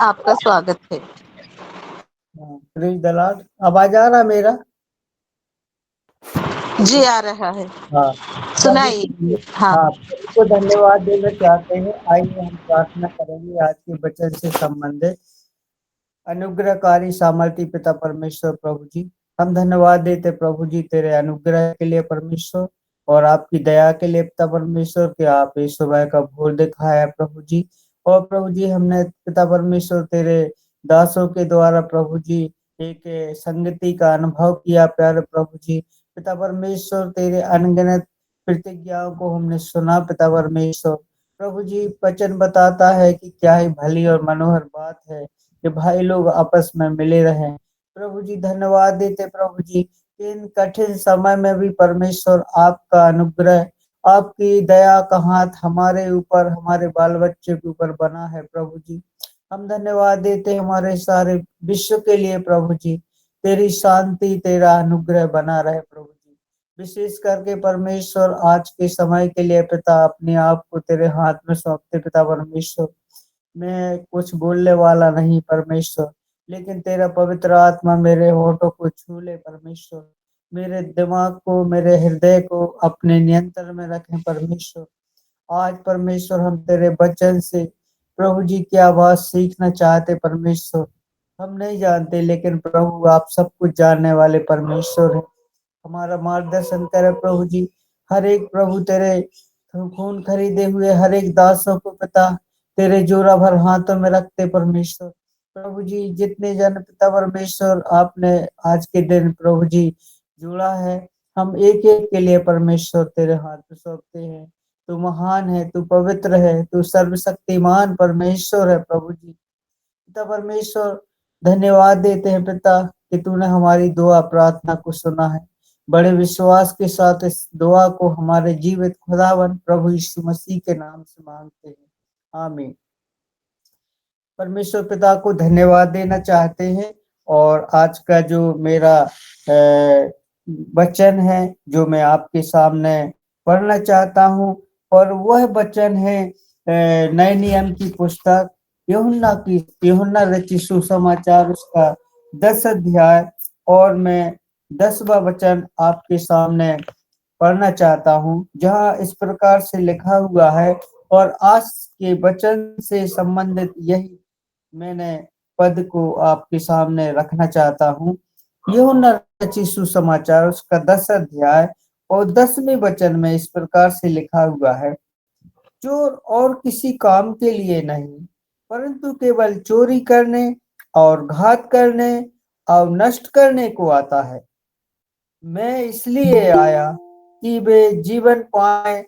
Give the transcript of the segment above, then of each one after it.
आपका स्वागत है। Praise the Lord. आवाज आ रहा मेरा? जी, आ रहा है। हाँ। सुनाइए। हाँ। हाँ, प्रभु को धन्यवाद देना चाहते हैं। आइए हम प्रार्थना करेंगे आज के वचन से संबंधित। अनुग्रहकारी सामर्थी पिता परमेश्वर प्रभु जी, हम धन्यवाद देते प्रभु जी तेरे अनुग्रह के लिए परमेश्वर, और आपकी दया के लिए पिता परमेश्वर कि आप इस सुबह का भोर दिखाया प्रभु जी। और प्रभु जी हमने पिता परमेश्वर तेरे दासों के द्वारा प्रभु जी एक संगति का अनुभव किया प्यारे प्रभु जी। पिता परमेश्वर तेरे अनगिनत प्रतिज्ञाओं को हमने सुना पिता परमेश्वर। प्रभु जी वचन बताता है कि क्या ही भली और मनोहर बात है कि भाई लोग आपस में मिले रहें। प्रभु जी धन्यवाद देते प्रभु जी, इन कठिन समय में भी परमेश्वर आपका अनुग्रह, आपकी दया का हाथ हमारे ऊपर, हमारे बाल बच्चे के ऊपर बना है प्रभु जी। हम धन्यवाद देते हमारे सारे विश्व के लिए प्रभु जी, तेरी शांति तेरा अनुग्रह बना रहे प्रभु जी। विशेष करके परमेश्वर आज के समय के लिए पिता अपने आप को तेरे हाथ में सौंपते पिता परमेश्वर। मैं कुछ बोलने वाला नहीं परमेश्वर, लेकिन तेरा पवित्र आत्मा मेरे होठों को छू ले परमेश्वर। मेरे दिमाग को, मेरे हृदय को अपने नियंत्रण में रखें परमेश्वर। आज परमेश्वर हम तेरे वचन से प्रभु जी की आवाज सीखना चाहते परमेश्वर। हम नहीं जानते, लेकिन प्रभु आप सब कुछ जानने वाले परमेश्वर हैं। हमारा मार्गदर्शन करे प्रभु जी। हर एक प्रभु तेरे खून खरीदे हुए हर एक दासों को पिता तेरे जोरा भर हाथों में रखते परमेश्वर। प्रभु जी जितने जन पिता परमेश्वर आपने आज के दिन प्रभु जी जोड़ा है, हम एक एक के लिए परमेश्वर तेरे हाथ में सौंपते हैं। तू महान है, तू पवित्र है, तू सर्वशक्तिमान परमेश्वर है प्रभु जी। पिता परमेश्वर धन्यवाद देते हैं पिता कि तूने हमारी दुआ प्रार्थना को सुना है। बड़े विश्वास के साथ इस दुआ को हमारे जीवित खुदावन प्रभु यीशु मसीह के नाम से मांगते हैं, आमीन। परमेश्वर पिता को धन्यवाद देना चाहते हैं, और आज का जो मेरा वचन है जो मैं आपके सामने पढ़ना चाहता हूँ, और वह वचन है नए नियम की पुस्तक यूहन्ना रचित सुसमाचार उसका 10 अध्याय, और मैं 10वां वचन आपके सामने पढ़ना चाहता हूँ, जहाँ इस प्रकार से लिखा हुआ है। और आज के वचन से संबंधित यही मैंने पद को आपके सामने रखना चाहता हूँ। यूहन्ना रचित सुसमाचार उसका 10 अध्याय और 10वें वचन में इस प्रकार से लिखा हुआ है, चोर और किसी काम के लिए नहीं, परंतु केवल चोरी करने और घात करने और नष्ट करने को आता है। मैं इसलिए आया कि वे जीवन पाए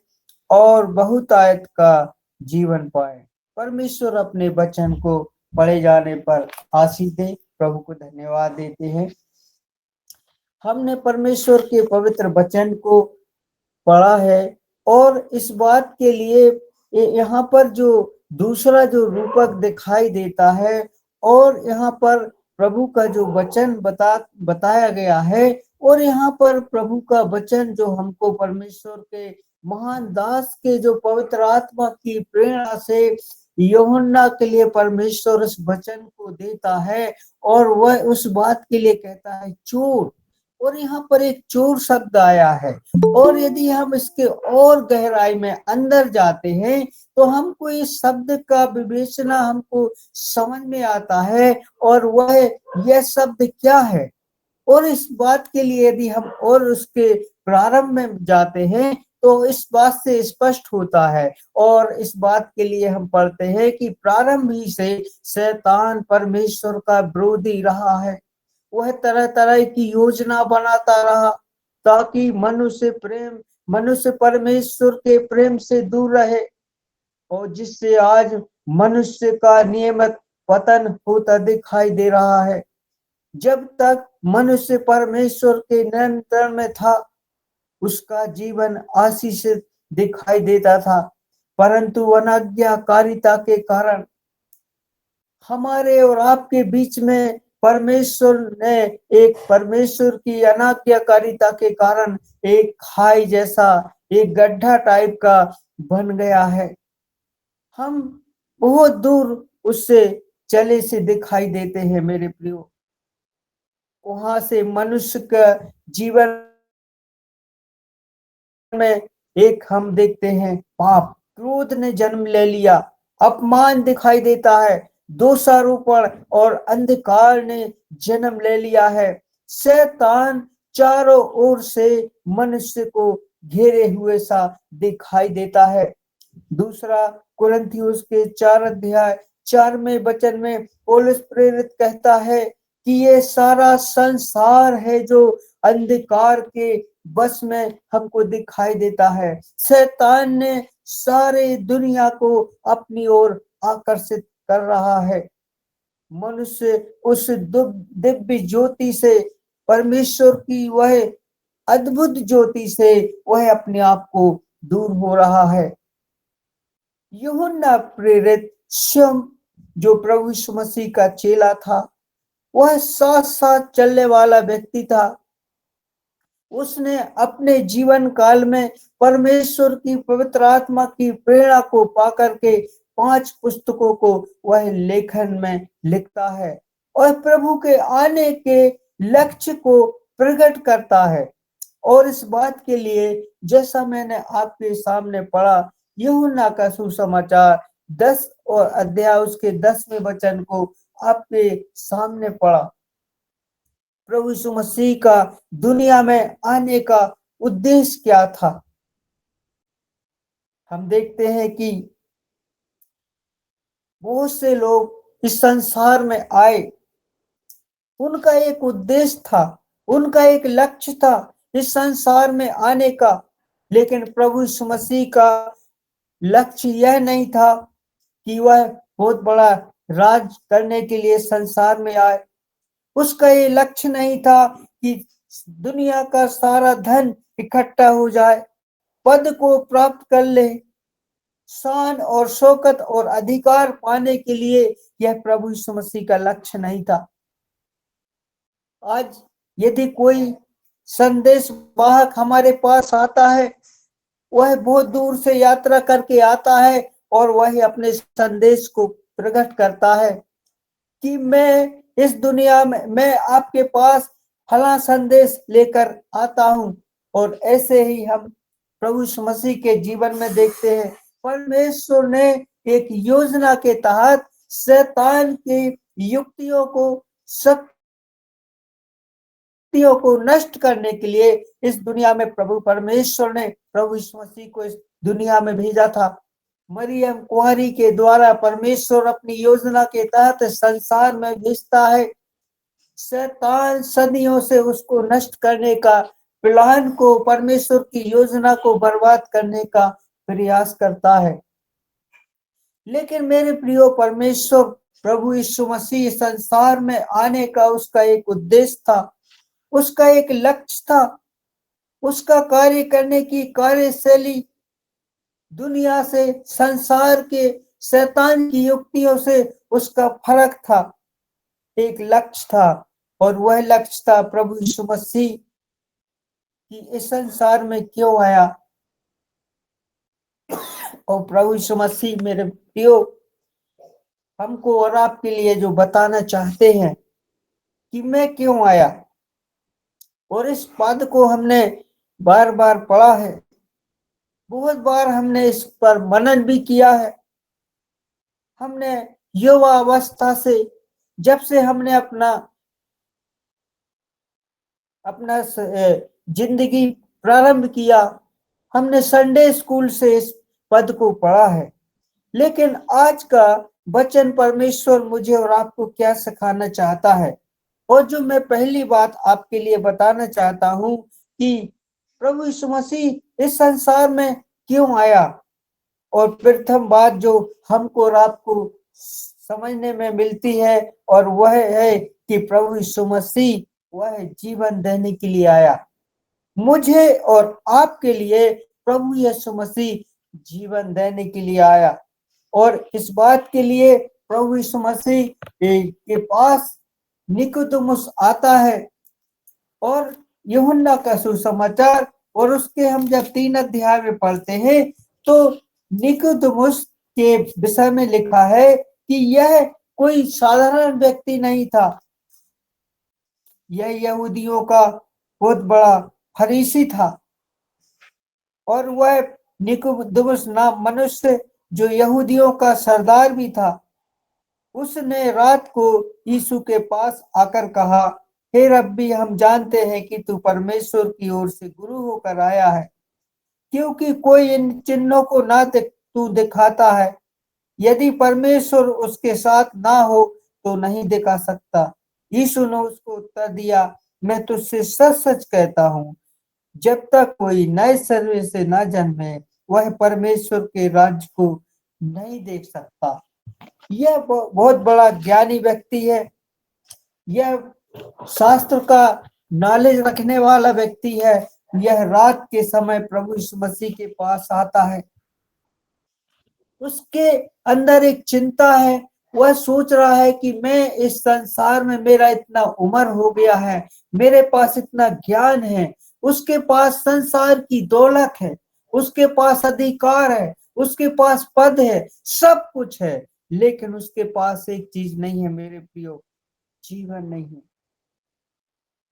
और बहुतायत का जीवन पाए। परमेश्वर अपने वचन को पढ़े जाने पर आशीष दे। प्रभु को धन्यवाद देते हैं। हमने परमेश्वर के पवित्र वचन को पढ़ा है, और इस बात के लिए यहाँ पर जो दूसरा जो रूपक दिखाई देता है, और यहाँ पर प्रभु का जो वचन बताया गया है, और यहाँ पर प्रभु का वचन जो हमको परमेश्वर के महान दास के जो पवित्र आत्मा की प्रेरणा से यूहन्ना के लिए परमेश्वर इस वचन को देता है, और वह उस बात के लिए कहता है चोर। और यहाँ पर एक चोर शब्द आया है, और यदि हम इसके और गहराई में अंदर जाते हैं तो हमको इस शब्द का विवेचना हमको समझ में आता है, और वह यह शब्द क्या है। और इस बात के लिए यदि हम और उसके प्रारंभ में जाते हैं तो इस बात से स्पष्ट होता है, और इस बात के लिए हम पढ़ते हैं कि प्रारंभ ही से शैतान परमेश्वर का विरोधी रहा है। वह तरह तरह की योजना बनाता रहा ताकि मनुष्य परमेश्वर के प्रेम से दूर रहे, और जिससे आज मनुष्य का नियमित पतन होता दिखाई दे रहा है। जब तक मनुष्य परमेश्वर के नियंत्रण में था, उसका जीवन आशीषित दिखाई देता था, परंतु अनाज्ञाकारिता के कारण हमारे और आपके बीच में परमेश्वर की अनाज्ञाकारिता के कारण एक खाई जैसा, एक गड्ढा टाइप का बन गया है। हम बहुत दूर उससे चले से दिखाई देते हैं मेरे प्रियो। वहां से मनुष्य का जीवन में एक हम देखते हैं पाप, क्रोध ने जन्म ले लिया, अपमान दिखाई देता है, दोषारोपण और अंधकार ने जन्म ले लिया है। शैतान चारों ओर से मनुष्य को घेरे हुए सा दिखाई देता है। दूसरा कुरिन्थियों के 4 अध्याय 4वें वचन में पौलुस प्रेरित कहता है कि ये सारा संसार है जो अंधकार के बस में हमको दिखाई देता है। शैतान ने सारे दुनिया को अपनी ओर आकर्षित कर रहा है। मनुष्य उस दिव्य ज्योति से, परमेश्वर की वह अद्भुत ज्योति से वह अपने आप को दूर हो रहा है। यूहन्ना प्रेरित स्वयं जो प्रभु यीशु मसीह का चेला था, वह साथ साथ चलने वाला व्यक्ति था। उसने अपने जीवन काल में परमेश्वर की पवित्र आत्मा की प्रेरणा को पाकर के 5 पुस्तकों को वह लेखन में लिखता है और प्रभु के आने के लक्ष्य को प्रकट करता है। और इस बात के लिए जैसा मैंने आपके सामने पढ़ा, यूहन्ना का सुसमाचार 10 और अध्याय उसके 10वें वचन को आपके सामने पढ़ा। प्रभु यीशु मसीह का दुनिया में आने का उद्देश्य क्या था? हम देखते हैं कि बहुत से लोग इस संसार में आए, उनका एक उद्देश्य था, उनका एक लक्ष्य था इस संसार में आने का। लेकिन प्रभु यीशु मसीह का लक्ष्य यह नहीं था कि वह बहुत बड़ा राज करने के लिए संसार में आए। उसका ये लक्ष्य नहीं था कि दुनिया का सारा धन इकट्ठा हो जाए, पद को प्राप्त कर ले, शान और शौकत और अधिकार पाने के लिए यह प्रभु यीशु मसीह का लक्ष्य नहीं था। आज यदि कोई संदेश वाहक हमारे पास आता है, वह बहुत दूर से यात्रा करके आता है और वह अपने संदेश को प्रकट करता है कि मैं इस दुनिया में, मैं आपके पास फला संदेश लेकर आता हूं। और ऐसे ही हम प्रभु यीशु मसीह के जीवन में देखते हैं, परमेश्वर ने एक योजना के तहत शैतान की युक्तियों को, शक्तियों को नष्ट करने के लिए इस दुनिया में प्रभु परमेश्वर ने प्रभु यीशु मसीह को इस दुनिया में भेजा था। मरियम कुंवारी के द्वारा परमेश्वर अपनी योजना के तहत संसार में भेजता है। शैतान सदियों से उसको नष्ट करने का प्लान को, परमेश्वर की योजना को बर्बाद करने का प्रयास करता है। लेकिन मेरे प्रियो, परमेश्वर प्रभु यीशु मसीह संसार में आने का उसका एक उद्देश्य था, उसका एक लक्ष्य था। उसका कार्य करने की कार्यशैली दुनिया से, संसार के शैतान की युक्तियों से उसका फर्क था। एक लक्ष्य था और वह लक्ष्य था प्रभु यीशु मसीह कि इस संसार में क्यों आया। और प्रभु यीशु मसीह मेरे प्रियो हमको और आपके लिए जो बताना चाहते हैं कि मैं क्यों आया, और इस पद को हमने बार बार पढ़ा है, बहुत बार हमने इस पर मनन भी किया है। हमने युवा अवस्था से, जब से हमने अपना जिंदगी प्रारंभ किया, हमने संडे स्कूल से इस पद को पढ़ा है। लेकिन आज का वचन परमेश्वर मुझे और आपको क्या सिखाना चाहता है, और जो मैं पहली बात आपके लिए बताना चाहता हूं कि प्रभु यीशु मसीह इस संसार में क्यों आया। और प्रथम बात जो हमको और आपको समझने में मिलती है, और वह है कि प्रभु यीशु मसीह वह जीवन देने के लिए आया। मुझे और आपके लिए प्रभु यीशु मसीह जीवन देने के लिए आया। और इस बात के लिए प्रभु यीशु मसीह के पास निकोदेमुस आता है, और यूहन्ना का सुसमाचार और उसके हम जब 3 अध्याय में पढ़ते हैं तो निकोदेमुस के विषय में लिखा है कि यह कोई साधारण व्यक्ति नहीं था। यह यहूदियों का बहुत बड़ा फरीसी था और वह निकोदेमुस नाम मनुष्य जो यहूदियों का सरदार भी था, उसने रात को यीशु के पास आकर कहा, हे रब्बी, हम जानते हैं कि तू परमेश्वर की ओर से गुरु होकर आया है, क्योंकि कोई इन चिन्हों को ना तू दिखाता है। यदि परमेश्वर उसके साथ ना हो तो नहीं दिखा सकता। यीशु ने उसको उत्तर दिया, मैं तुझसे सच सच कहता हूँ, जब तक कोई नए शरीर से ना जन्मे वह परमेश्वर के राज्य को नहीं देख सकता। यह बहुत बड़ा ज्ञानी व्यक्ति है। यह शास्त्र का नॉलेज रखने वाला व्यक्ति है। यह रात के समय प्रभु यीशु मसीह के पास आता है। उसके अंदर एक चिंता है। वह सोच रहा है कि मैं इस संसार में, मेरा इतना उम्र हो गया है, मेरे पास इतना ज्ञान है, उसके पास संसार की दौलत है, उसके पास अधिकार है, उसके पास पद है, सब कुछ है, लेकिन उसके पास एक चीज नहीं है मेरे प्रियो, जीवन नहीं है।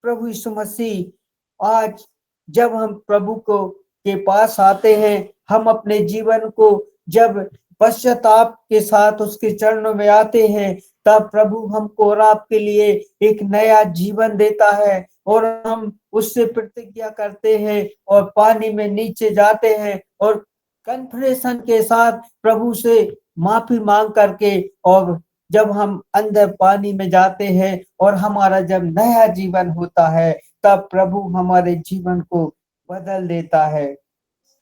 प्रभु यीशु मसीह, आज जब हम प्रभु को के पास आते हैं, हम अपने जीवन को जब पश्चाताप के साथ उसके चरणों में आते हैं, तब प्रभु हमको और आपके लिए एक नया जीवन देता है और हम उससे प्रतिज्ञा करते हैं और पानी में नीचे जाते हैं और कन्फेशन के साथ प्रभु से माफी मांग करके, और जब हम अंदर पानी में जाते हैं और हमारा जब नया जीवन होता है, तब प्रभु हमारे जीवन को बदल देता है।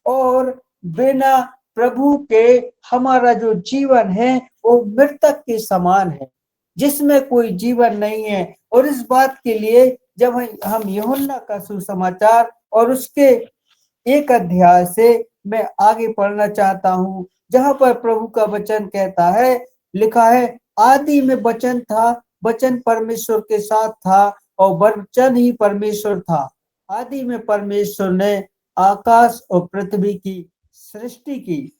और बिना प्रभु के हमारा जो जीवन है वो मृतक के समान है, जिसमें कोई जीवन नहीं है। और इस बात के लिए जब हम यूहन्ना का सुसमाचार और उसके 1 अध्याय से मैं आगे पढ़ना चाहता हूँ, जहां पर प्रभु का वचन कहता है, लिखा है, आदि में वचन था, वचन परमेश्वर के साथ था और वचन ही परमेश्वर था। आदि में परमेश्वर ने आकाश और पृथ्वी की सृष्टि की।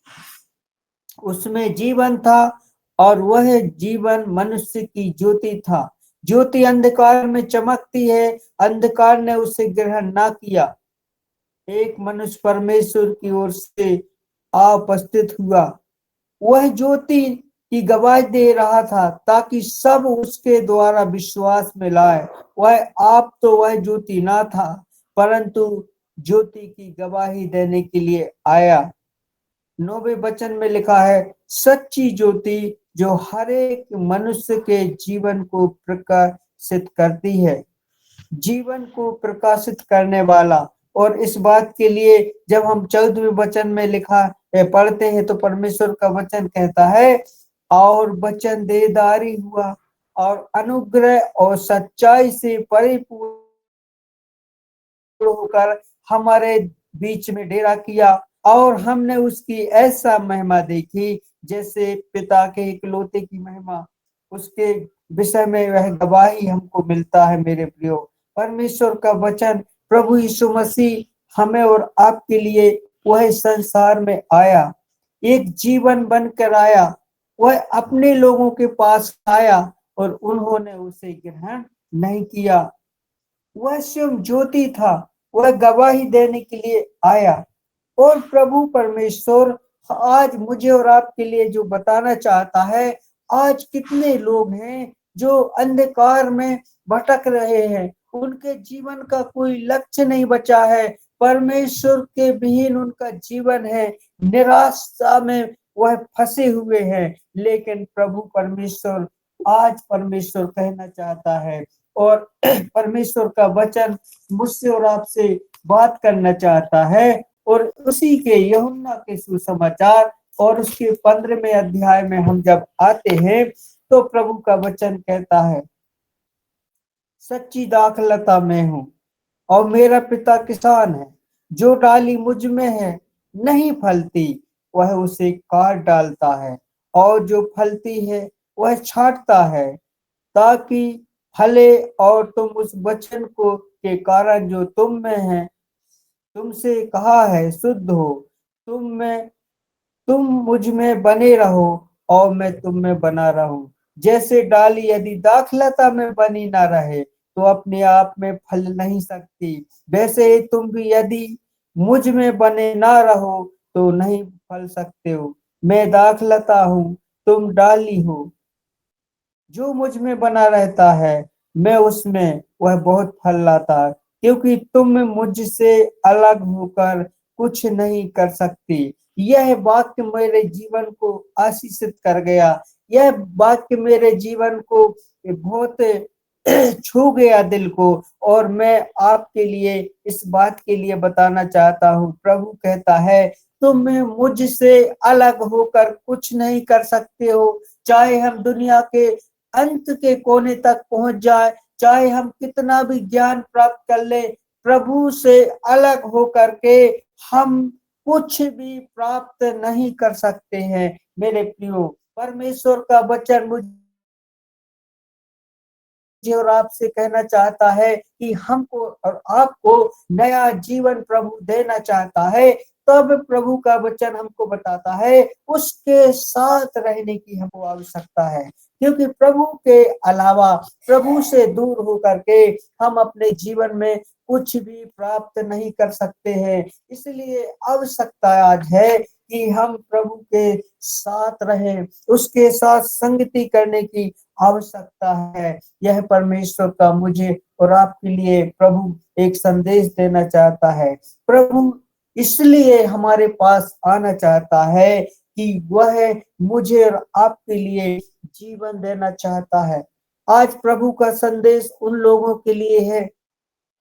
उसमें जीवन था और वह जीवन मनुष्य की ज्योति था। ज्योति अंधकार में चमकती है, अंधकार ने उसे ग्रहण ना किया। एक मनुष्य परमेश्वर की ओर से आ उपस्थित हुआ। वह ज्योति की गवाही दे रहा था ताकि सब उसके द्वारा विश्वास में लाए। वह आप तो वह ज्योति ना था, परंतु ज्योति की गवाही देने के लिए आया। 9वें वचन में लिखा है, सच्ची ज्योति जो हर एक मनुष्य के जीवन को प्रकाशित करती है, जीवन को प्रकाशित करने वाला। और इस बात के लिए जब हम 14वें वचन में लिखा पढ़ते हैं तो परमेश्वर का वचन कहता है, और वचन देहधारी हुआ और अनुग्रह और सच्चाई से परिपूर्ण होकर हमारे बीच में डेरा किया, और हमने उसकी ऐसा महिमा देखी जैसे पिता के इकलौते की महिमा। उसके विषय में वह गवाही हमको मिलता है। मेरे प्रियो, परमेश्वर का वचन प्रभु यीशु मसीह हमें और आपके लिए वह संसार में आया, एक जीवन बनकर आया। वह अपने लोगों के पास आया और उन्होंने उसे ग्रहण नहीं किया। वह स्वयं ज्योति था, वह गवाही देने के लिए आया। और प्रभु परमेश्वर आज मुझे और आपके लिए जो बताना चाहता है, आज कितने लोग हैं जो अंधकार में भटक रहे हैं, उनके जीवन का कोई लक्ष्य नहीं बचा है, परमेश्वर के विहीन उनका जीवन है, निराशा में वह फंसे हुए हैं। लेकिन प्रभु परमेश्वर, आज परमेश्वर कहना चाहता है और परमेश्वर का वचन मुझसे और आपसे बात करना चाहता है। और उसी के यूहन्ना के सुसमाचार और उसके 15वें अध्याय में हम जब आते हैं तो प्रभु का वचन कहता है, सच्ची दाखलता मैं हूँ और मेरा पिता किसान है। जो डाली मुझ में है नहीं फलती, वह उसे काट डालता है, और जो फलती है वह छांटता है ताकि फले, और तुम उस वचन को के कारण जो तुम में है, तुमसे कहा है, शुद्ध हो। तुम मुझ में बने रहो और मैं तुम में बना रहूं। जैसे डाली यदि दाखलता में बनी ना रहे तो अपने आप में फल नहीं सकती, वैसे ही तुम भी यदि मुझ में बने ना रहो तो नहीं फल सकते हो। मैं दाखलता हूँ, तुम डाली हो। जो मुझ में बना रहता है मैं उसमें, वह बहुत फल लाता है, क्योंकि तुम मुझसे अलग होकर कुछ नहीं कर सकती। यह वाक्य मेरे जीवन को आशीषित कर गया। यह वाक्य मेरे जीवन को बहुत छू गया दिल को। और मैं आपके लिए इस बात के लिए बताना चाहता हूँ, प्रभु कहता है तुम मुझसे अलग होकर कुछ नहीं कर सकते हो। चाहे हम दुनिया के अंत के कोने तक पहुंच जाए, चाहे हम कितना भी ज्ञान प्राप्त कर ले, प्रभु से अलग होकर के हम कुछ भी प्राप्त नहीं कर सकते हैं। मेरे प्रियो, परमेश्वर का वचन मुझे और आपसे कहना चाहता है कि हमको और आपको नया जीवन प्रभु देना चाहता है। तब प्रभु का वचन हमको बताता है उसके साथ रहने की हमको आवश्यकता है, क्योंकि प्रभु के अलावा, प्रभु से दूर होकर के हम अपने जीवन में कुछ भी प्राप्त नहीं कर सकते हैं। इसलिए आवश्यकता आज है कि हम प्रभु के साथ रहें, उसके साथ संगति करने की आवश्यकता है। यह परमेश्वर का मुझे और आपके लिए प्रभु एक संदेश देना चाहता है। प्रभु इसलिए हमारे पास आना चाहता है कि वह मुझे और आपके लिए जीवन देना चाहता है। आज प्रभु का संदेश उन लोगों के लिए है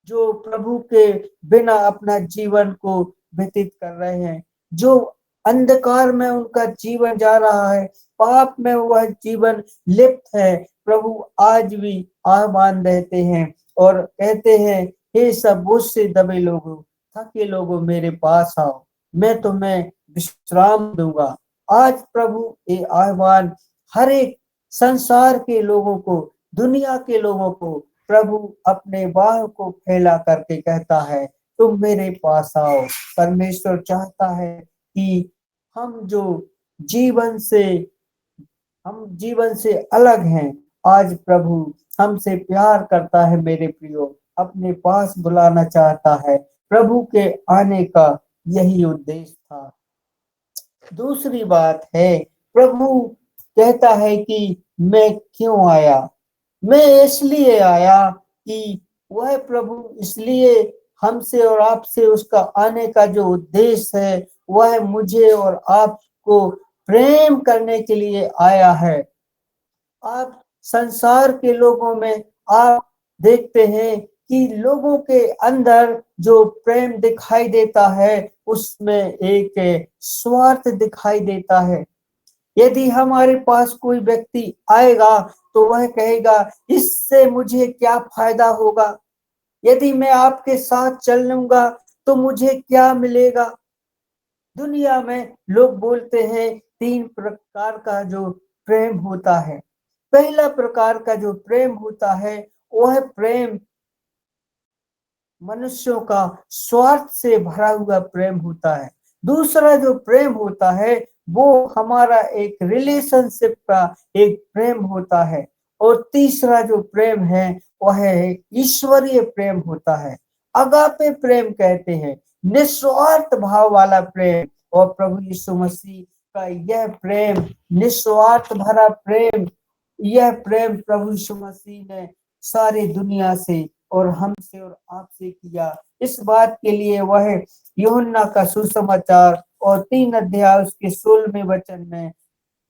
जो प्रभु के बिना अपना जीवन को व्यतीत कर रहे हैं, जो अंधकार में उनका जीवन जा रहा है, पाप में वह जीवन लिप्त है। प्रभु आज भी आह्वान देते हैं और कहते हैं, हे सब बोझ से दबे लोगों, थके लोगों, मेरे पास आओ, मैं तुम्हें विश्राम दूंगा। आज प्रभु ये आह्वान हर एक संसार के लोगों को, दुनिया के लोगों को प्रभु अपने बाह को फैला करके कहता है, तुम मेरे पास आओ। परमेश्वर चाहता है कि हम जो जीवन से हम जीवन से अलग हैं, आज प्रभु हमसे प्यार करता है। मेरे प्रियो, अपने पास बुलाना चाहता है। प्रभु के आने का यही उद्देश्य था। दूसरी बात है, प्रभु कहता है कि मैं क्यों आया। मैं इसलिए आया कि वह प्रभु इसलिए हमसे और आपसे, उसका आने का जो उद्देश्य है वह मुझे और आपको प्रेम करने के लिए आया है। आप संसार के लोगों में आप देखते हैं कि लोगों के अंदर जो प्रेम दिखाई देता है उसमें एक स्वार्थ दिखाई देता है। यदि हमारे पास कोई व्यक्ति आएगा तो वह कहेगा, इससे मुझे क्या फायदा होगा, यदि मैं आपके साथ चल लूंगा तो मुझे क्या मिलेगा। दुनिया में लोग बोलते हैं तीन प्रकार का जो प्रेम होता है। पहला प्रकार का जो प्रेम होता है वह प्रेम मनुष्यों का स्वार्थ से भरा हुआ प्रेम होता है। दूसरा जो प्रेम होता है वो हमारा एक रिलेशनशिप का एक प्रेम होता है। और तीसरा जो प्रेम है वह है ईश्वरीय प्रेम होता है। अगापे प्रेम कहते हैं, निस्वार्थ भाव वाला प्रेम। और प्रभु यीशु मसीह का यह प्रेम, निस्वार्थ भरा प्रेम, यह प्रेम प्रभु यीशु मसीह ने सारी दुनिया से और हमसे और आपसे किया। इस बात के लिए वह यूहन्ना का सुसमाचार और 3 अध्याय उसके 16वें वचन में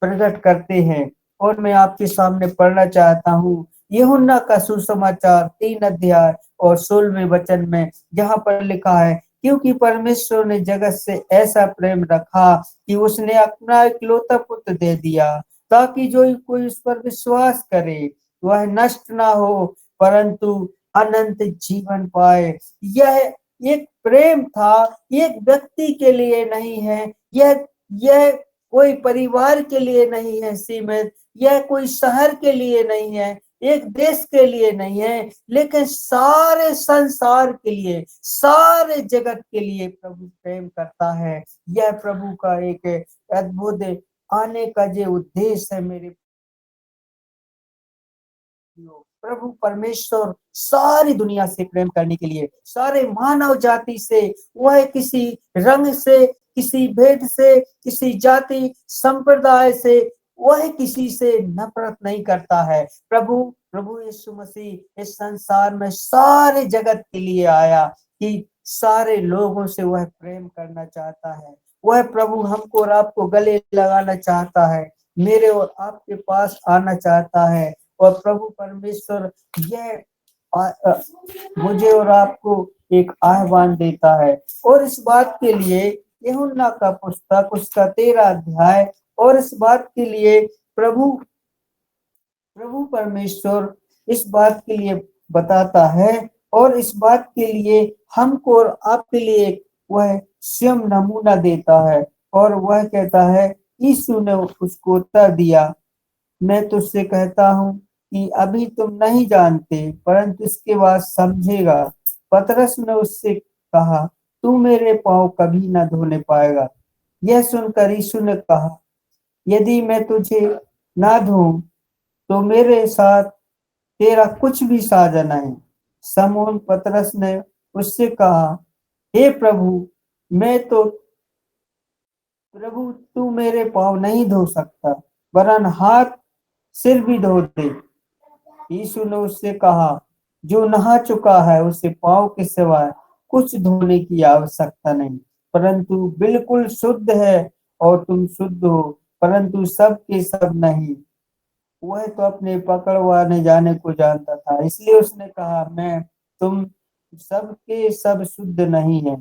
प्रकट करते हैं। और मैं आपके सामने पढ़ना चाहता हूँ यूहन्ना का सुसमाचार 3 अध्याय और 16वें वचन में, जहाँ पर लिखा है, क्योंकि परमेश्वर ने जगत से ऐसा प्रेम रखा कि उसने अपना इकलौता पुत्र दे दिया, ताकि जो कोई उस पर विश्वास करे वह नष्ट ना हो परंतु अनंत जीवन पाए। यह एक प्रेम था, एक व्यक्ति के लिए नहीं है, यह कोई परिवार के लिए नहीं है सीमित, यह कोई शहर के लिए नहीं है, एक देश के लिए नहीं है, लेकिन सारे संसार के लिए, सारे जगत के लिए प्रभु प्रेम करता है। यह प्रभु का एक अद्भुत आने का जो उद्देश्य है मेरे प्रभु परमेश्वर सारी दुनिया से प्रेम करने के लिए, सारे मानव जाति से, वह किसी रंग से, किसी भेद से, किसी जाति संप्रदाय से, वह किसी से नफरत नहीं करता है। प्रभु प्रभु यीशु मसीह इस संसार में सारे जगत के लिए आया कि सारे लोगों से वह प्रेम करना चाहता है। वह प्रभु हमको और आपको गले लगाना चाहता है, मेरे और आपके पास आना चाहता है। और प्रभु परमेश्वर यह मुझे और आपको एक आह्वान देता है। और इस बात के लिए यूहन्ना का पुस्तक उसका 13 अध्याय, और इस बात के लिए प्रभु परमेश्वर इस बात के लिए बताता है, और इस बात के लिए हमको और आपके लिए वह स्वयं नमूना देता है। और वह कहता है, यीशु ने उसको उत्तर दिया, मैं तुझसे कहता हूँ कि अभी तुम नहीं जानते, परंतु इसके बाद समझेगा। पतरस ने उससे कहा, तू मेरे पाँव कभी न धोने पाएगा। यह सुनकर यीशु ने कहा, यदि मैं तुझे ना धोऊं तो मेरे साथ तेरा कुछ भी साझा नहीं। समौन पतरस ने उससे कहा, हे प्रभु, तू मेरे पाँव नहीं धो सकता, वरन हाथ सिर भी धो दे। यीशु ने उससे कहा, जो नहा चुका है उसे पाँव के सिवाय कुछ धोने की आवश्यकता नहीं, परंतु बिल्कुल शुद्ध है। और तुम शुद्ध हो, परंतु सब के सब नहीं। वह तो अपने पकड़वाने जाने को जानता था, इसलिए उसने कहा, मैं तुम सबके सब शुद्ध नहीं है।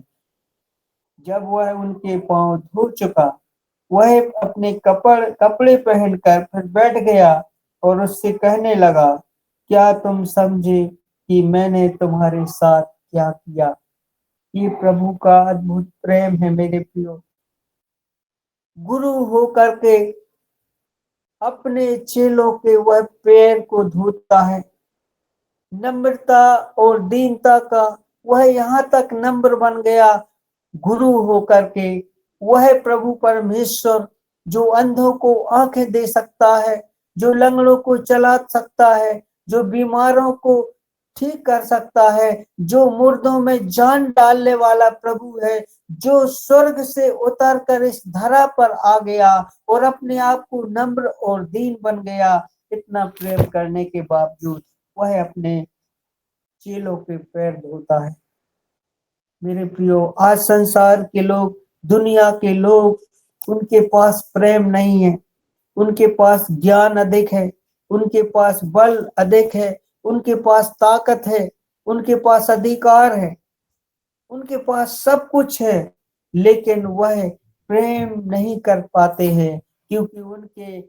जब वह उनके पांव धो चुका, वह अपने कपड़े पहनकर फिर बैठ गया और उससे कहने लगा, क्या तुम समझे कि मैंने तुम्हारे साथ क्या किया? ये प्रभु का अद्भुत प्रेम है मेरे प्रियो। गुरु होकर के अपने चेलों के वह पैर को धोता है। नम्रता और दीनता का वह यहाँ तक नम्र बन गया गुरु होकर के। वह प्रभु परमेश्वर जो अंधों को आंखें दे सकता है, जो लंगड़ों को चला सकता है, जो बीमारों को ठीक कर सकता है, जो मुर्दों में जान डालने वाला प्रभु है, जो स्वर्ग से उतर कर इस धरा पर आ गया और अपने आप को नम्र और दीन बन गया। इतना प्रेम करने के बावजूद वह अपने चेलों के पैर धोता है। मेरे प्रियो, आज संसार के लोग, दुनिया के लोग, उनके पास प्रेम नहीं है, उनके पास ज्ञान अधिक है, उनके पास बल अधिक है, उनके पास ताकत है, उनके पास अधिकार है, उनके पास सब कुछ है, लेकिन वह प्रेम नहीं कर पाते हैं क्योंकि उनके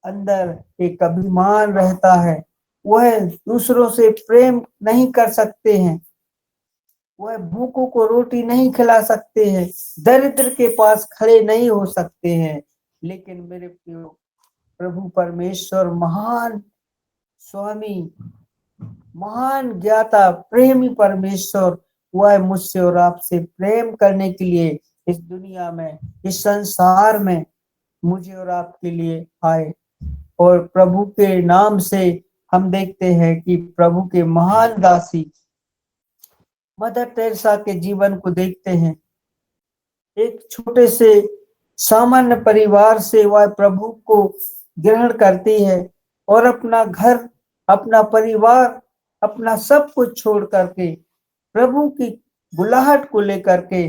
अंदर एक अभिमान रहता है। वह दूसरों से प्रेम नहीं कर सकते हैं, वह भूखों को रोटी नहीं खिला सकते हैं, दरिद्र के पास खड़े नहीं हो सकते हैं। लेकिन मेरे प्रियो, प्रभु परमेश्वर महान स्वामी, महान ज्ञाता, प्रेमी परमेश्वर, वह मुझसे और आपसे प्रेम करने के लिए इस दुनिया में, इस संसार में मुझे और आपके लिए आए। और प्रभु के नाम से हम देखते हैं कि प्रभु के महान दासी मदर टेरेसा के जीवन को देखते हैं। एक छोटे से सामान्य परिवार से वह प्रभु को ग्रहण करती है और अपना घर, अपना परिवार, अपना सब कुछ छोड़ करके प्रभु की बुलाहट को लेकर के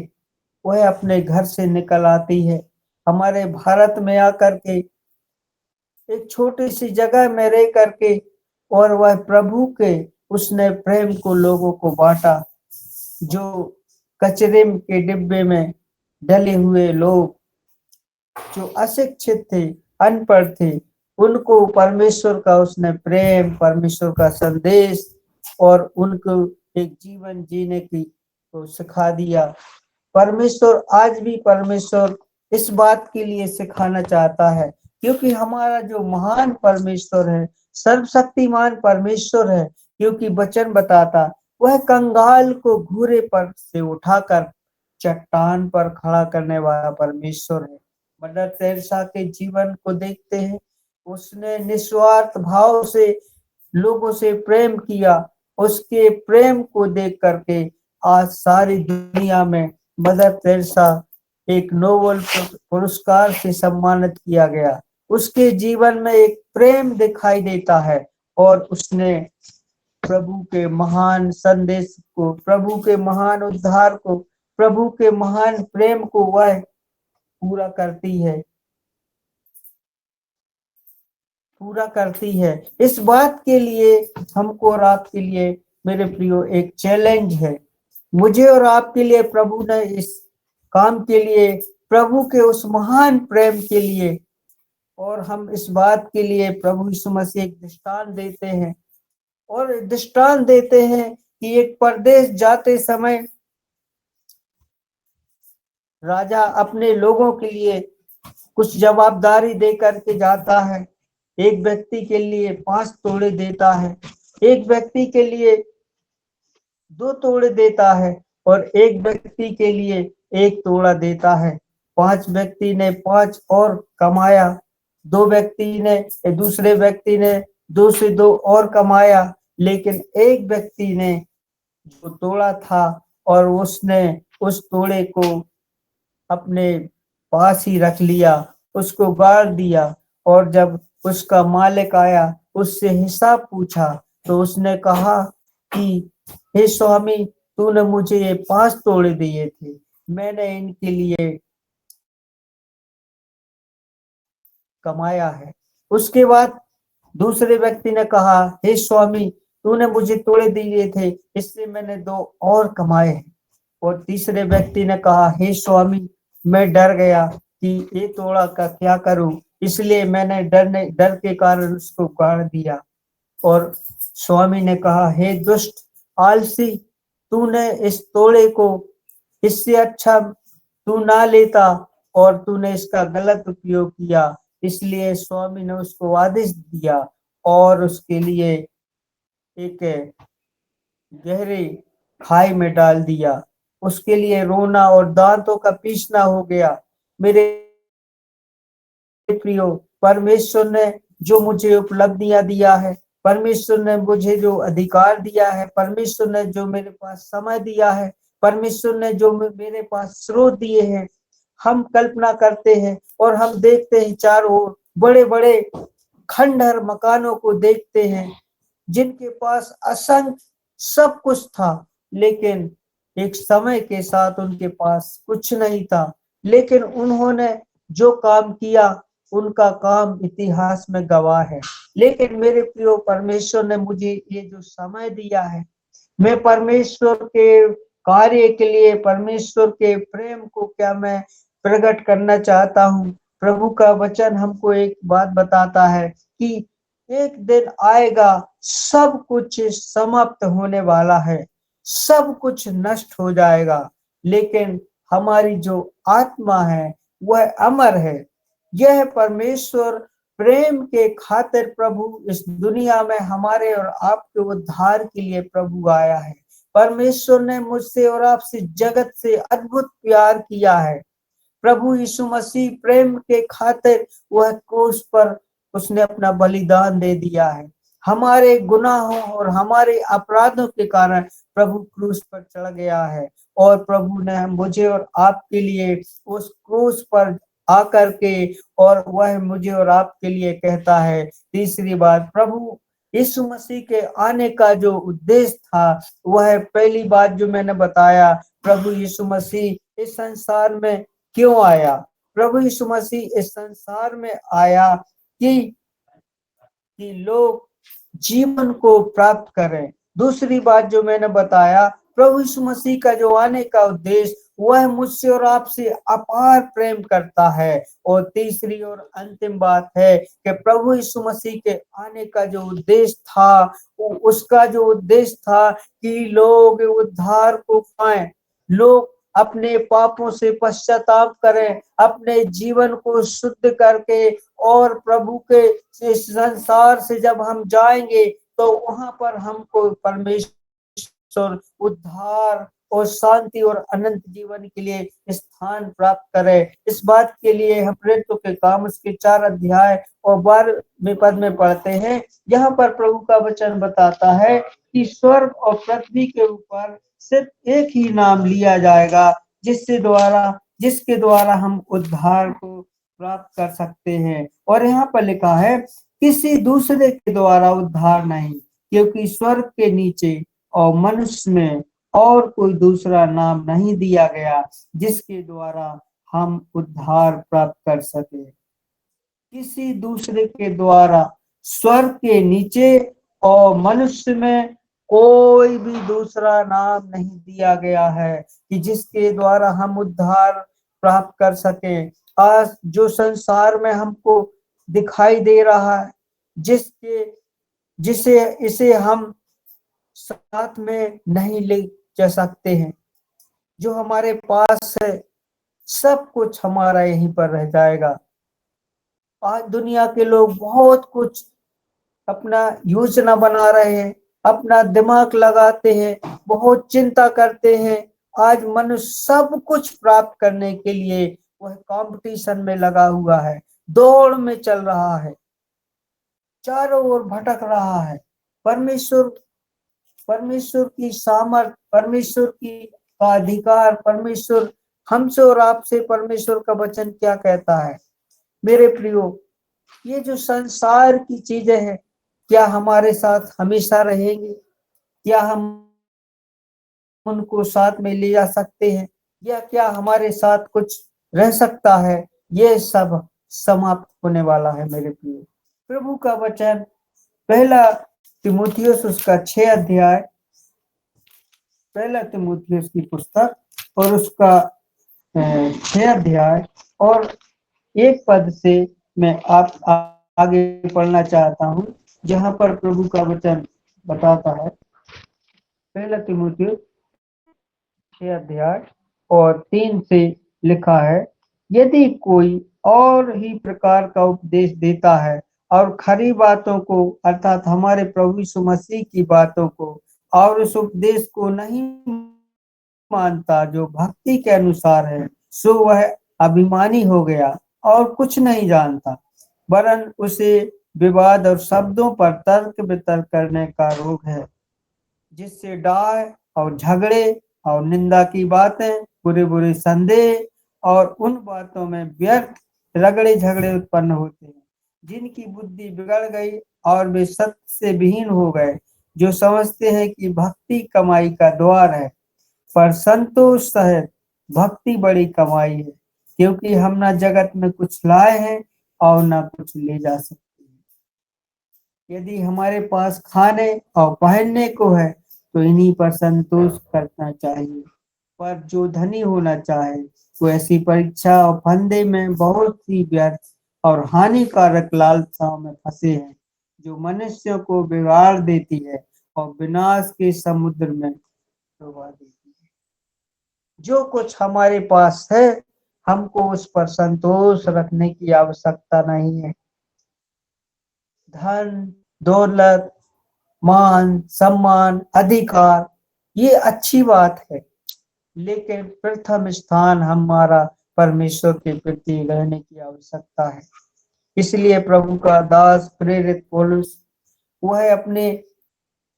वह अपने घर से निकल आती है। हमारे भारत में आकर के एक छोटी सी जगह में रह करके और वह प्रभु के उसने प्रेम को लोगों को बांटा। जो कचरे के डिब्बे में डले हुए लोग, जो अशिक्षित थे, अनपढ़ थे, उनको परमेश्वर का उसने प्रेम, परमेश्वर का संदेश और उनको एक जीवन जीने की तो सिखा दिया। परमेश्वर आज भी परमेश्वर इस बात के लिए सिखाना चाहता है क्योंकि हमारा जो महान परमेश्वर है, सर्वशक्तिमान परमेश्वर है, क्योंकि वचन बताता वह कंगाल को घूरे पर से उठाकर चट्टान पर खड़ा करने वाला परमेश्वर है। मदर टेरेसा के जीवन को देखते हैं, उसने निस्वार्थ भाव से लोगों से प्रेम किया, उसके प्रेम को देख करके आज सारी दुनिया में मदर तेरेसा एक नोबेल पुरस्कार से सम्मानित किया गया। उसके जीवन में एक प्रेम दिखाई देता है और उसने प्रभु के महान संदेश को, प्रभु के महान उद्धार को, प्रभु के महान प्रेम को वह पूरा करती है, पूरा करती है। इस बात के लिए हमको और आपके लिए मेरे प्रियो एक चैलेंज है। मुझे और आपके लिए प्रभु ने इस काम के लिए, प्रभु के उस महान प्रेम के लिए, और हम इस बात के लिए प्रभु यीशु मसीह एक दृष्टांत देते हैं, और दृष्टांत देते हैं कि एक परदेश जाते समय राजा अपने लोगों के लिए कुछ जवाबदारी दे करके जाता है। एक व्यक्ति के लिए 5 तोड़े देता है, एक व्यक्ति के लिए 2 तोड़े देता है और एक व्यक्ति के लिए 1 तोड़ा देता है। 5 व्यक्ति ने 5 और कमाया, दूसरे व्यक्ति ने 2 से 2 और कमाया, लेकिन एक व्यक्ति ने जो तोड़ा था और उसने उस तोड़े को अपने पास ही रख लिया, उसको गाड़ दिया। और जब उसका मालिक आया, उससे हिसाब पूछा, तो उसने कहा कि हे स्वामी, तूने मुझे ये 5 तोड़े दिए थे, मैंने इनके लिए कमाया है। उसके बाद दूसरे व्यक्ति ने कहा, हे स्वामी, तूने मुझे तोड़े दिए थे, इसलिए मैंने 2 और कमाए हैं। और तीसरे व्यक्ति ने कहा, हे स्वामी, मैं डर गया कि ये तोड़ा का क्या करूं, इसलिए मैंने डर के कारण उसको गाड़ दिया। और स्वामी ने कहा, हे दुष्ट आलसी, तूने इस तोड़े को, इससे अच्छा तू ना लेता और तूने इसका गलत उपयोग किया। इसलिए स्वामी ने उसको आदेश दिया और उसके लिए एक गहरे खाई में डाल दिया। उसके लिए रोना और दांतों का पीसना हो गया। मेरे प्रियो, परमेश्वर ने जो मुझे उपलब्धियां दिया है, परमेश्वर ने मुझे जो अधिकार दिया है, परमेश्वर ने जो मेरे पास समय दिया है, परमेश्वर ने जो मेरे पास स्रोत दिए हैं, हम कल्पना करते हैं और हम देखते हैं चारों ओर बड़े बड़े खंडहर मकानों को देखते हैं, जिनके पास असंख्य सब कुछ था, लेकिन एक समय के साथ उनके पास कुछ नहीं था। लेकिन उन्होंने जो काम किया, उनका काम इतिहास में गवाह है। लेकिन मेरे प्रियो, परमेश्वर ने मुझे ये जो समय दिया है, मैं परमेश्वर के कार्य के लिए, परमेश्वर के प्रेम को क्या मैं प्रकट करना चाहता हूँ। प्रभु का वचन हमको एक बात बताता है कि एक दिन आएगा, सब कुछ समाप्त होने वाला है, सब कुछ नष्ट हो जाएगा, लेकिन हमारी जो आत्मा है वह अमर है। यह परमेश्वर प्रेम के खातिर प्रभु इस दुनिया में हमारे और आपके उद्धार के लिए प्रभु आया है। परमेश्वर ने मुझसे और आपसे जगत से अद्भुत प्यार किया है। प्रभु यीशु मसीह प्रेम के खातिर वह क्रूस पर उसने अपना बलिदान दे दिया है। हमारे गुनाहों और हमारे अपराधों के कारण प्रभु क्रूस पर चढ़ गया है, और प्रभु ने मुझे और आपके लिए उस क्रूस पर आकर के, और वह मुझे और आपके लिए कहता है। तीसरी बात, प्रभु यीशु मसीह के आने का जो उद्देश्य था, वह पहली बात जो मैंने बताया, प्रभु यीशु मसीह इस संसार में क्यों आया। प्रभु यीशु मसीह इस संसार में आया कि लोग जीवन को प्राप्त करें। दूसरी बात जो मैंने बताया, प्रभु यीशु मसीह का जो आने का उद्देश्य, वह मुझसे और आपसे अपार प्रेम करता है। और तीसरी और अंतिम बात है कि प्रभु यीशु मसीह के आने का जो उद्देश्य था, उसका जो उद्देश्य था कि लोग उद्धार को पाएं, लोग अपने पापों से पश्चाताप करें, अपने जीवन को शुद्ध करके, और प्रभु के इस संसार से जब हम जाएंगे तो वहां पर हमको परमेश्वर उद्धार और शांति और अनंत जीवन के लिए स्थान प्राप्त करे। इस बात के लिए हम प्रेरितों के काम उसके 4 अध्याय और 12वें पद में पढ़ते हैं। यहाँ पर प्रभु का वचन बताता है कि स्वर्ग और पृथ्वी के ऊपर सिर्फ एक ही नाम लिया जाएगा जिसके द्वारा हम उद्धार को प्राप्त कर सकते हैं। और यहाँ पर लिखा है किसी दूसरे के द्वारा उद्धार नहीं, क्योंकि स्वर्ग के नीचे और मनुष्य में और कोई दूसरा नाम नहीं दिया गया जिसके द्वारा हम उद्धार प्राप्त कर सके। किसी दूसरे के द्वारा स्वर्ग के नीचे और मनुष्य में कोई भी दूसरा नाम नहीं दिया गया है कि जिसके द्वारा हम उद्धार प्राप्त कर सके। आज जो संसार में हमको दिखाई दे रहा है, इसे हम साथ में नहीं ले जा सकते हैं। जो हमारे पास है सब कुछ हमारा यहीं पर रह जाएगा। आज दुनिया के लोग बहुत कुछ अपना योजना बना रहे हैं, अपना दिमाग लगाते हैं, बहुत चिंता करते हैं। आज मनुष्य सब कुछ प्राप्त करने के लिए वह कंपटीशन में लगा हुआ है, दौड़ में चल रहा है, चारों ओर भटक रहा है। परमेश्वर की सामर्थ, परमेश्वर की का अधिकार, परमेश्वर हमसे और आपसे, परमेश्वर का वचन क्या कहता है? मेरे प्रियो, ये जो संसार की चीजें हैं क्या हमारे साथ हमेशा रहेंगी? क्या हम उनको साथ में ले जा सकते हैं या क्या हमारे साथ कुछ रह सकता है? ये सब समाप्त होने वाला है मेरे प्रियो। प्रभु का वचन पहला तीमुथियुस उसका 6 अध्याय, पहला तीमुथियुस की पुस्तक और उसका 6 अध्याय और 1 पद से मैं आप आगे पढ़ना चाहता हूँ, जहाँ पर प्रभु का वचन बताता है। पहला तीमुथियुस 6 अध्याय और 3 से लिखा है, यदि कोई और ही प्रकार का उपदेश देता है और खरी बातों को अर्थात हमारे प्रभु यीशु मसीह की बातों को और उस उपदेश को नहीं मानता जो भक्ति के अनुसार है, सो वह अभिमानी हो गया और कुछ नहीं जानता, वरन उसे विवाद और शब्दों पर तर्क वितर्क करने का रोग है, जिससे डाह और झगड़े और निंदा की बातें, बुरे बुरे संदेह और उन बातों में व्यर्थ रगड़े झगड़े उत्पन्न होते हैं, जिनकी बुद्धि बिगड़ गई और वे सत्य से विहीन हो गए, जो समझते हैं कि भक्ति कमाई का द्वार है। पर संतोष सहित भक्ति बड़ी कमाई है, क्योंकि हम न जगत में कुछ लाए हैं और न कुछ ले जा सकते हैं। यदि हमारे पास खाने और पहनने को है तो इन्हीं पर संतोष करना चाहिए। पर जो धनी होना चाहे वो ऐसी परीक्षा और फंदे में बहुत सी व्यर्थ और हानिकारक लालसाओं में फंसे हैं, जो मनुष्यों को बिगाड़ देती है और विनाश के समुद्र में डुबा देती है। जो कुछ हमारे पास है हमको उस पर संतोष रखने की आवश्यकता नहीं है। धन दौलत, मान सम्मान, अधिकार, ये अच्छी बात है, लेकिन प्रथम स्थान हमारा परमेश्वर के प्रति रहने की आवश्यकता है। इसलिए प्रभु का दास प्रेरित पौलुस वह अपने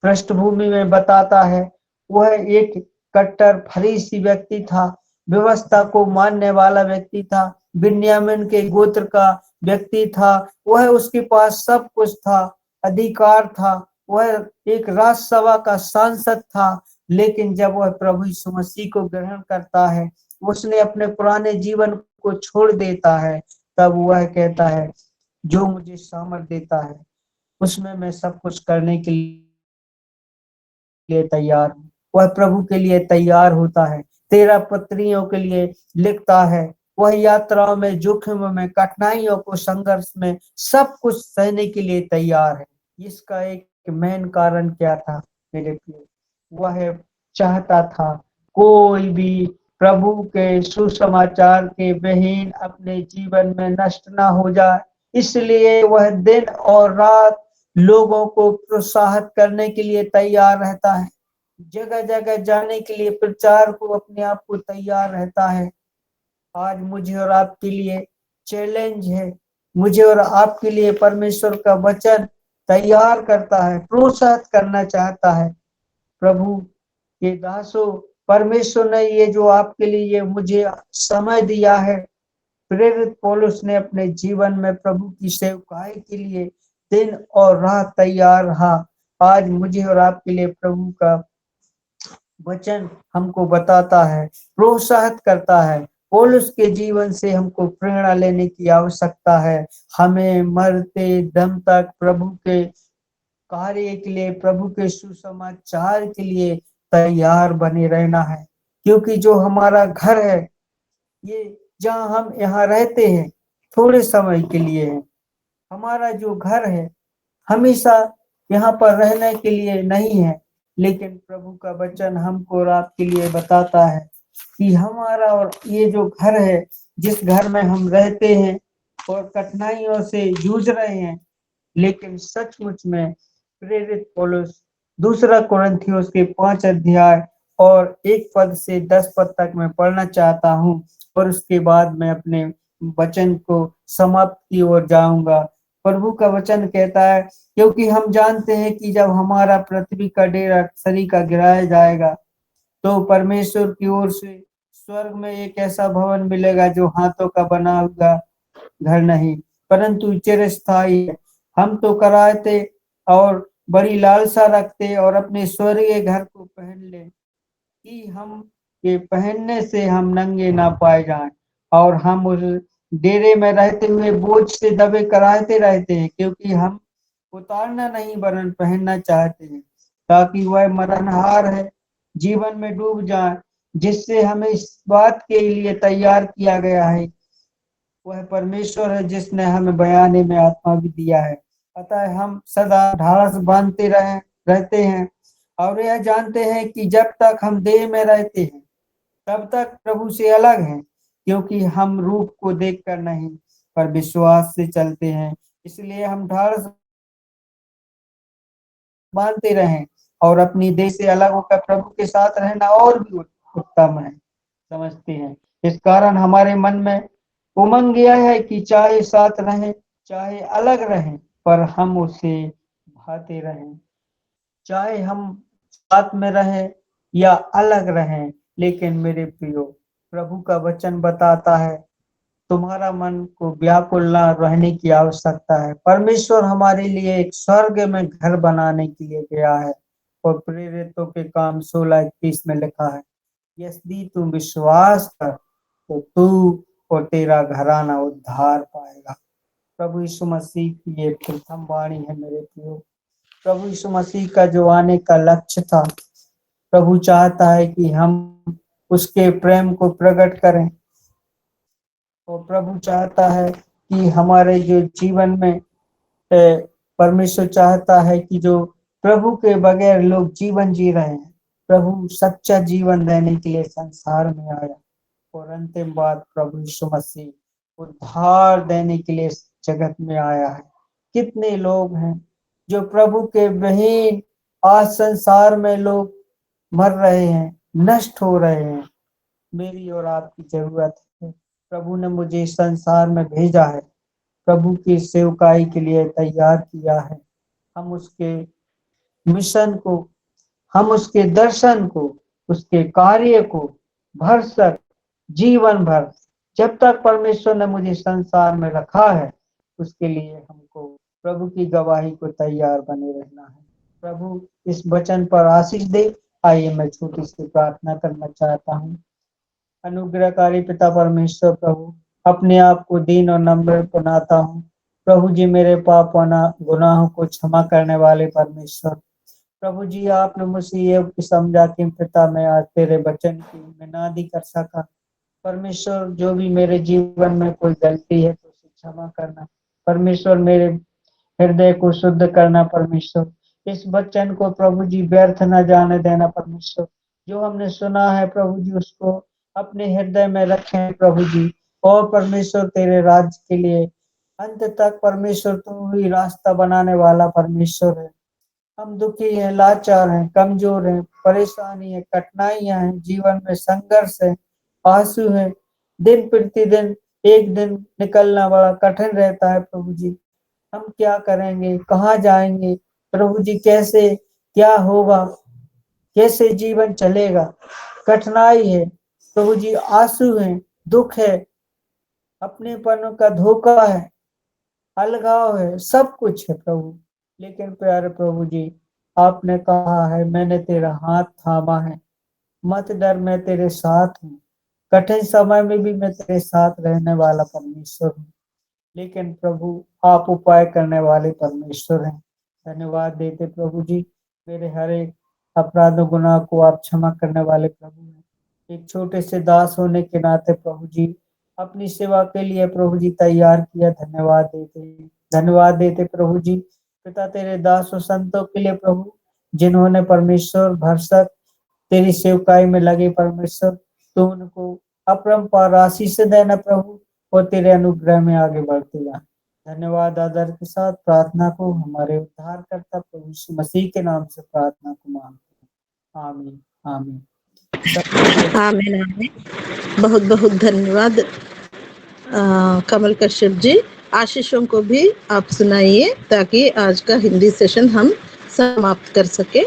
पृष्ठभूमि में बताता है, वह एक कट्टर फरीसी व्यक्ति था, व्यवस्था को मानने वाला व्यक्ति था, बिन्यामीन के गोत्र का व्यक्ति था, वह उसके पास सब कुछ था, अधिकार था, वह एक राज्यसभा का सांसद था, लेकिन जब वह प्रभु यीशु मसीह को ग्रहण करता है, उसने अपने पुराने जीवन को छोड़ देता है, तब वह कहता है जो मुझे सामर्थ देता है उसमें मैं सब कुछ करने के लिए तैयार हूँ। वह प्रभु के लिए तैयार होता है, 13 पत्रियों के लिए लिखता है, वह यात्राओं में, जोखिम में, कठिनाइयों को, संघर्ष में सब कुछ सहने के लिए तैयार है। इसका एक मेन कारण क्या था मेरे प्रिय? वह चाहता था कोई भी प्रभु के सुसमाचार के विहीन अपने जीवन में नष्ट ना हो जाए, इसलिए वह दिन और रात लोगों को प्रोत्साहित करने के लिए तैयार रहता है। जगह जगह जाने के लिए प्रचार को अपने आप को तैयार रहता है। आज मुझे और आपके लिए चैलेंज है, मुझे और आपके लिए परमेश्वर का वचन तैयार करता है, प्रोत्साहित करना चाहता है। प्रभु के दासों, परमेश्वर ने ये जो आपके लिए मुझे समय दिया है, प्रेरित पौलुस ने अपने जीवन में प्रभु की सेवकाई के लिए दिन और रात तैयार रहा। आज मुझे और आपके लिए प्रभु का वचन हमको बताता है, प्रोत्साहित करता है। पौलुस के जीवन से हमको प्रेरणा लेने की आवश्यकता है। हमें मरते दम तक प्रभु के कार्य के लिए, प्रभु के सुसमाचार के लिए तैयार बने रहना है। क्योंकि जो हमारा घर है, ये जहाँ हम यहाँ रहते हैं, थोड़े समय के लिए है। हमारा जो घर है हमेशा यहाँ पर रहने के लिए नहीं है। लेकिन प्रभु का वचन हमको और आपके लिए बताता है कि हमारा और ये जो घर है, जिस घर में हम रहते हैं और कठिनाइयों से जूझ रहे हैं, लेकिन सचमुच में प्रेरित पौलुस दूसरा कुरिन्थियों के 5 अध्याय और 1 पद से 10 पद तक मैं पढ़ना चाहता हूँ और उसके बाद मैं अपने वचन को समाप्त की ओर जाऊंगा। प्रभु का वचन कहता है, क्योंकि हम जानते हैं कि जब हमारा पृथ्वी का डेरा शरीर का गिराया जाएगा, तो परमेश्वर की ओर से स्वर्ग में एक ऐसा भवन मिलेगा जो हाथों का बना हुआ घर नहीं, परंतु चिरस्थायी है। हम तो कराहते और बड़ी लालसा रखते और अपने स्वर्गीय घर को पहन ले, कि हम के पहनने से हम नंगे ना पाए जाएं। और हम उस डेरे में रहते हुए बोझ से दबे कराहते रहते हैं, क्योंकि हम उतारना नहीं वरन पहनना चाहते हैं, ताकि वह मरणहार है, जीवन में डूब जाए, जिससे हमें इस बात के लिए तैयार किया गया है। वह परमेश्वर है जिसने हमें बयाने में आत्मा भी दिया है। अतः हम सदा ढाढ़स बांधते रहते हैं और यह जानते हैं कि जब तक हम देह में रहते हैं तब तक प्रभु से अलग हैं, क्योंकि हम रूप को देखकर नहीं पर विश्वास से चलते हैं। इसलिए हम ढाढ़स बांधते रहें और अपनी देह से अलग होकर प्रभु के साथ रहना और भी उत्तम है समझते हैं। इस कारण हमारे मन में उमंग यह है कि चाहे साथ रहें चाहे अलग रहें, पर हम उससे भाते रहें। चाहे हम साथ में रहें या अलग रहें, लेकिन मेरे प्रियो, प्रभु का वचन बताता है तुम्हारा मन को व्याकुल न रहने की आवश्यकता है। परमेश्वर हमारे लिए एक स्वर्ग में घर बनाने के लिए गया है। और प्रेरितों के काम 16:31 में लिखा है, यदि तू विश्वास कर तो तू और तेरा घराना उद्धार पाएगा। प्रभु यीशु मसीह की ये प्रथम वाणी है मेरे प्रियो। प्रभु यीशु मसीह का जो आने का लक्ष्य था, प्रभु चाहता है कि हम उसके प्रेम को प्रकट करें। और प्रभु चाहता है कि हमारे जो जीवन में परमेश्वर चाहता है कि जो प्रभु के बगैर लोग जीवन जी रहे हैं, प्रभु सच्चा जीवन देने के लिए संसार में आया। और अंतिम बात, प्रभु यीशु मसीह उद्धार देने के लिए जगत में आया है। कितने लोग हैं जो प्रभु के विहीन आज संसार में लोग मर रहे हैं, नष्ट हो रहे हैं। मेरी और आपकी जरूरत है। प्रभु ने मुझे इस संसार में भेजा है, प्रभु की सेवकाई के लिए तैयार किया है। हम उसके मिशन को, हम उसके दर्शन को, उसके कार्य को भरसक जीवन भर, जब तक परमेश्वर ने मुझे संसार में रखा है, उसके लिए हमको प्रभु की गवाही को तैयार बने रहना है। प्रभु इस वचन पर आशीष दे। आइए मैं छोटी सी प्रार्थना करना चाहता हूँ। अनुग्रहकारी पिता परमेश्वर, प्रभु अपने आप को दीन और नम्र बनाता हूँ। प्रभु जी, मेरे पाप गुनाहों को क्षमा करने वाले परमेश्वर, प्रभु जी आपने मुझे ये समझा कि पिता मैं आज तेरे वचन की मिनादी कर सका। परमेश्वर, जो भी मेरे जीवन में कोई गलती है तो उसे क्षमा करना। परमेश्वर, मेरे हृदय को शुद्ध करना। परमेश्वर, इस वचन को प्रभु जी व्यर्थ न जाने देना। परमेश्वर, जो हमने सुना है प्रभु जी उसको अपने हृदय में रखें प्रभु जी। और परमेश्वर, तेरे राज्य के लिए अंत तक परमेश्वर तू ही रास्ता बनाने वाला परमेश्वर है। हम दुखी हैं, लाचार हैं, कमजोर हैं, परेशानी है, कठिनाइयां हैं, जीवन में संघर्ष है, आंसू है, दिन प्रतिदिन एक दिन निकलना बड़ा कठिन रहता है प्रभु जी। हम क्या करेंगे, कहाँ जाएंगे प्रभु जी, कैसे क्या होगा, कैसे जीवन चलेगा, कठिनाई है प्रभु जी, आंसू है, दुख है, अपनेपन का धोखा है, अलगाव है, सब कुछ है प्रभु। लेकिन प्यारे प्रभु जी, आपने कहा है मैंने तेरा हाथ थामा है, मत डर मैं तेरे साथ हूँ, कठिन समय में भी मैं तेरे साथ रहने वाला परमेश्वर हूँ। लेकिन प्रभु आप उपाय करने वाले परमेश्वर हैं। धन्यवाद देते प्रभु जी, मेरे हर एक अपराध गुनाह को आप क्षमा करने वाले प्रभु हैं। एक छोटे से दास होने के नाते प्रभु जी अपनी सेवा के लिए प्रभु जी तैयार किया। धन्यवाद देते प्रभु जी, पिता तेरे दास और संतों के लिए प्रभु, जिन्होंने परमेश्वर भरसक तेरी सेवकाई में लगे परमेश्वर, तो उनको अपरंपार राशि से देना प्रभु, और तेरे अनुग्रह में आगे बढ़ते जाए। धन्यवाद आदर के साथ प्रार्थना को हमारे उद्धारकर्ता प्रभु यीशु मसीह के नाम से प्रार्थना को मांगते हैं, आमीन आमीन। आमीन आमीन। बहुत बहुत धन्यवाद कमल कश्यप जी। आशीषों को भी आप सुनाइए ताकि आज का हिंदी सेशन हम समाप्त कर सके।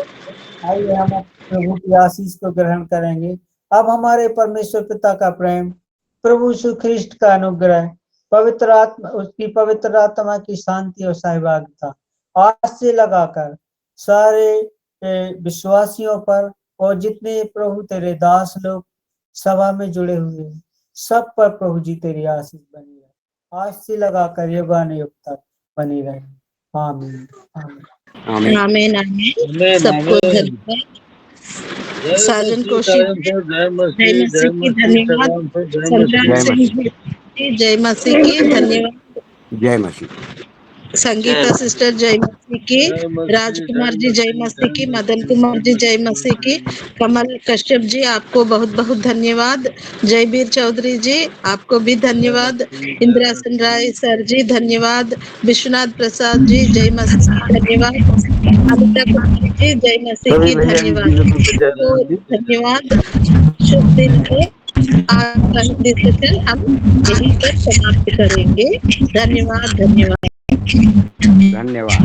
आइए हम प्रभु की आशीष को ग्रहण करेंगे। अब हमारे परमेश्वर पिता का प्रेम, प्रभु यीशु ख्रिस्ट का अनुग्रह, पवित्र आत्मा, उसकी पवित्र आत्मा की शांति और सहभागिता आज से लगाकर सारे विश्वासियों पर और जितने प्रभु तेरे दास लोग सभा में जुड़े हुए हैं सब पर प्रभु जी तेरी आशीष बनी रहे, आज से लगाकर युगानुयुग तक बनी रहे। आमीन आमीन आमीन आमीन। सबको धन्यवाद। साजन कौशिक जय मसीह की धन्यवाद। संग्राम सिंह जी जय मसीह की धन्यवाद। जय मसीह। संगीता सिस्टर जय मसीह की, राजकुमार जी जय मसीह की, मदन कुमार जी जय मसीह की, कमल कश्यप जी आपको बहुत बहुत धन्यवाद, जयवीर चौधरी जी आपको भी धन्यवाद, इंद्रासन राय सर जी धन्यवाद, विश्वनाथ प्रसाद जी जय मसीह की धन्यवाद, अमिता कुमारी जी जय मसीह की धन्यवाद, तो धन्यवाद। शुभ दिन है। आज का हिंदी सेशन हम यहीं पर समाप्त करेंगे। धन्यवाद धन्यवाद धन्यवाद।